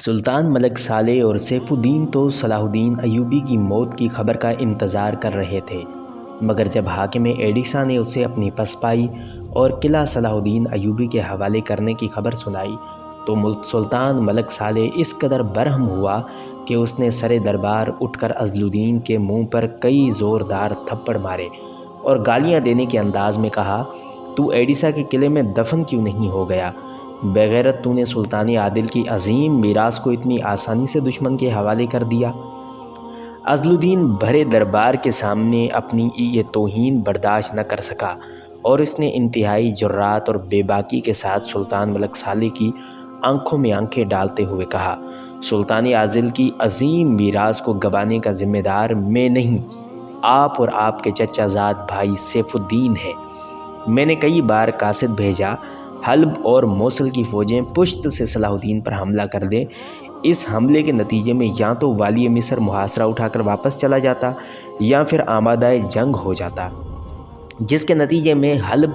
سلطان ملک صالح اور سیف الدین تو صلاح الدین ایوبی کی موت کی خبر کا انتظار کر رہے تھے، مگر جب حاکم ایڈیسا نے اسے اپنی پسپائی اور قلعہ صلاح الدین ایوبی کے حوالے کرنے کی خبر سنائی تو سلطان ملک صالح اس قدر برہم ہوا کہ اس نے سر دربار اٹھ کر عزل الدین کے منہ پر کئی زوردار تھپڑ مارے اور گالیاں دینے کے انداز میں کہا، تو ایڈیسا کے قلعے میں دفن کیوں نہیں ہو گیا؟ بغیرت، تو نے سلطان عادل کی عظیم میراث کو اتنی آسانی سے دشمن کے حوالے کر دیا۔ عزل الدین بھرے دربار کے سامنے اپنی یہ توہین برداشت نہ کر سکا اور اس نے انتہائی جرات اور بے باکی کے ساتھ سلطان ملک صالح کی آنکھوں میں آنکھیں ڈالتے ہوئے کہا، سلطان عادل کی عظیم میراث کو گنوانے کا ذمہ دار میں نہیں، آپ اور آپ کے چچا زاد بھائی سیف الدین ہے۔ میں نے کئی بار قاصد بھیجا حلب اور موصل کی فوجیں پشت سے صلاح الدین پر حملہ کر دیں۔ اس حملے کے نتیجے میں یا تو والی مصر محاصرہ اٹھا کر واپس چلا جاتا یا پھر آمادہ جنگ ہو جاتا، جس کے نتیجے میں حلب،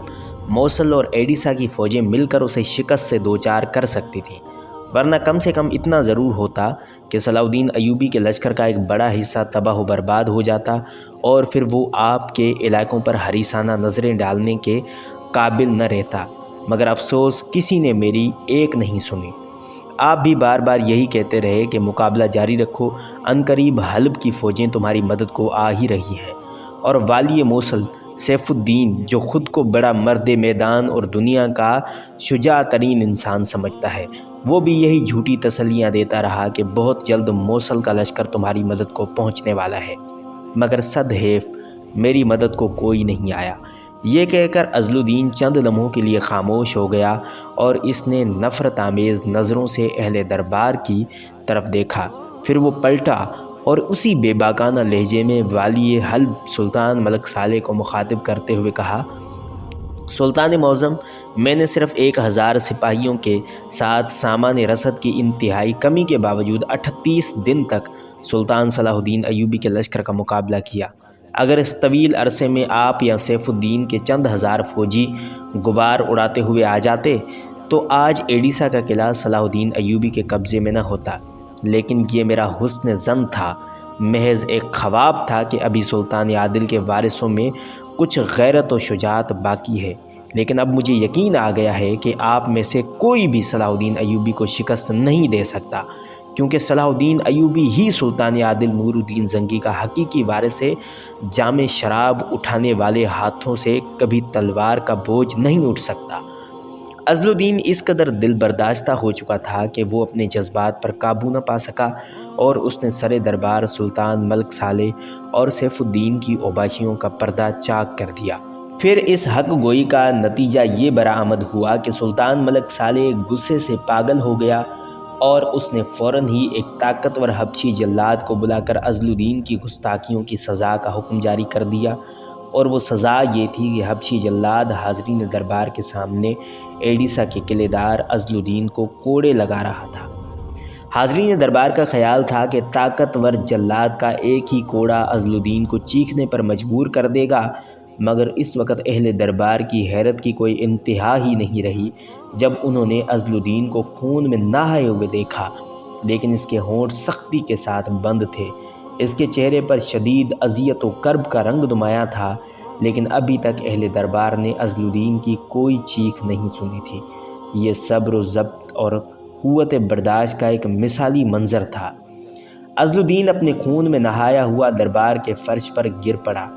موصل اور ایڈیسا کی فوجیں مل کر اسے شکست سے دوچار کر سکتی تھیں، ورنہ کم سے کم اتنا ضرور ہوتا کہ صلاح الدین ایوبی کے لشکر کا ایک بڑا حصہ تباہ و برباد ہو جاتا اور پھر وہ آپ کے علاقوں پر حریصانہ نظریں ڈالنے کے قابل نہ رہتا، مگر افسوس کسی نے میری ایک نہیں سنی۔ آپ بھی بار بار یہی کہتے رہے کہ مقابلہ جاری رکھو، عنقریب حلب کی فوجیں تمہاری مدد کو آ ہی رہی ہے، اور والی موصل سیف الدین جو خود کو بڑا مرد میدان اور دنیا کا شجاع ترین انسان سمجھتا ہے، وہ بھی یہی جھوٹی تسلیاں دیتا رہا کہ بہت جلد موصل کا لشکر تمہاری مدد کو پہنچنے والا ہے، مگر صد حیف میری مدد کو کوئی نہیں آیا۔ یہ کہہ کر عزل الدین چند لمحوں کے لیے خاموش ہو گیا اور اس نے نفرت آمیز نظروں سے اہل دربار کی طرف دیکھا، پھر وہ پلٹا اور اسی بے باکانہ لہجے میں والی حلب سلطان ملک صالح کو مخاطب کرتے ہوئے کہا، سلطان معظم، میں نے صرف 1000 سپاہیوں کے ساتھ سامان رسد کی انتہائی کمی کے باوجود 38 دن تک سلطان صلاح الدین ایوبی کے لشکر کا مقابلہ کیا۔ اگر اس طویل عرصے میں آپ یا سیف الدین کے چند ہزار فوجی غبار اڑاتے ہوئے آ جاتے تو آج ایڈیسا کا قلعہ صلاح الدین ایوبی کے قبضے میں نہ ہوتا، لیکن یہ میرا حسن ظن تھا، محض ایک خواب تھا کہ ابھی سلطان عادل کے وارثوں میں کچھ غیرت و شجاعت باقی ہے، لیکن اب مجھے یقین آ گیا ہے کہ آپ میں سے کوئی بھی صلاح الدین ایوبی کو شکست نہیں دے سکتا، کیونکہ صلاح الدین ایوبی ہی سلطان عادل نور الدین زنگی کا حقیقی وارث ہے۔ جام شراب اٹھانے والے ہاتھوں سے کبھی تلوار کا بوجھ نہیں اٹھ سکتا۔ عزل الدین اس قدر دل برداشتہ ہو چکا تھا کہ وہ اپنے جذبات پر قابو نہ پا سکا اور اس نے سر دربار سلطان ملک صالح اور سیف الدین کی اوباشیوں کا پردہ چاک کر دیا۔ پھر اس حق گوئی کا نتیجہ یہ برآمد ہوا کہ سلطان ملک صالح غصے سے پاگل ہو گیا اور اس نے فوراً ہی ایک طاقتور حبشی جلاد کو بلا کر عزل الدین کی گستاخیوں کی سزا کا حکم جاری کر دیا، اور وہ سزا یہ تھی کہ حبشی جلاد حاضرین دربار کے سامنے ایڈیسا کے قلعے دار عزل الدین کو کوڑے لگا رہا تھا۔ حاضرین دربار کا خیال تھا کہ طاقتور جلاد کا ایک ہی کوڑا عزل الدین کو چیخنے پر مجبور کر دے گا، مگر اس وقت اہل دربار کی حیرت کی کوئی انتہا ہی نہیں رہی جب انہوں نے عزل الدین کو خون میں نہائے ہوئے دیکھا، لیکن اس کے ہونٹ سختی کے ساتھ بند تھے، اس کے چہرے پر شدید اذیت و کرب کا رنگ نمایاں تھا، لیکن ابھی تک اہل دربار نے عزل الدین کی کوئی چیخ نہیں سنی تھی۔ یہ صبر و ضبط اور قوت برداشت کا ایک مثالی منظر تھا۔ عزل الدین اپنے خون میں نہایا ہوا دربار کے فرش پر گر پڑا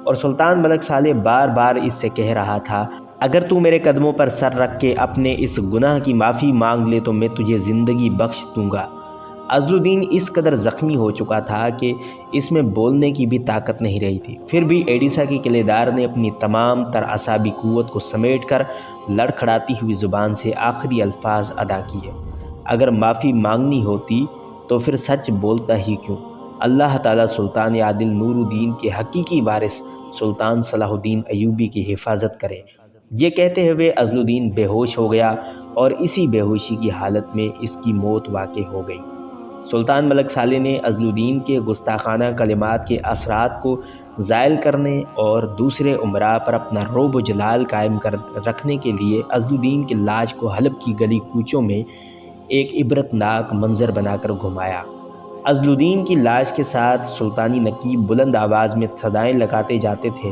اور سلطان ملک صالح بار بار اس سے کہہ رہا تھا، اگر تو میرے قدموں پر سر رکھ کے اپنے اس گناہ کی معافی مانگ لے تو میں تجھے زندگی بخش دوں گا۔ عزل الدین اس قدر زخمی ہو چکا تھا کہ اس میں بولنے کی بھی طاقت نہیں رہی تھی، پھر بھی ایڈیسا کے قلعے دار نے اپنی تمام تر اعصابی قوت کو سمیٹ کر لڑکھڑاتی ہوئی زبان سے آخری الفاظ ادا کیے، اگر معافی مانگنی ہوتی تو پھر سچ بولتا ہی کیوں؟ اللہ تعالیٰ سلطان عادل نور الدین کے حقیقی وارث سلطان صلاح الدین ایوبی کی حفاظت کرے۔ یہ کہتے ہوئے عزل الدین بے ہوش ہو گیا اور اسی بے ہوشی کی حالت میں اس کی موت واقع ہو گئی۔ سلطان ملک صالح نے عزل الدین کے گستاخانہ کلمات کے اثرات کو زائل کرنے اور دوسرے امراء پر اپنا رعب و جلال قائم رکھنے کے لیے عزل الدین کی لاش کو حلب کی گلی کوچوں میں ایک عبرتناک منظر بنا کر گھمایا۔ عزل الدین کی لاش کے ساتھ سلطانی نقیب بلند آواز میں صدائیں لگاتے جاتے تھے،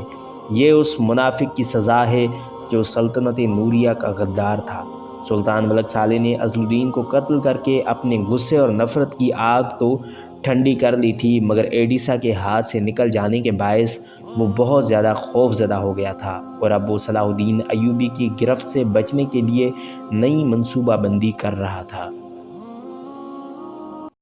یہ اس منافق کی سزا ہے جو سلطنت نوریہ کا غدار تھا۔ سلطان ملک صالح نے عزل الدین کو قتل کر کے اپنے غصے اور نفرت کی آگ تو ٹھنڈی کر لی تھی، مگر ایڈیسا کے ہاتھ سے نکل جانے کے باعث وہ بہت زیادہ خوف زدہ ہو گیا تھا، اور اب وہ صلاح الدین ایوبی کی گرفت سے بچنے کے لیے نئی منصوبہ بندی کر رہا تھا۔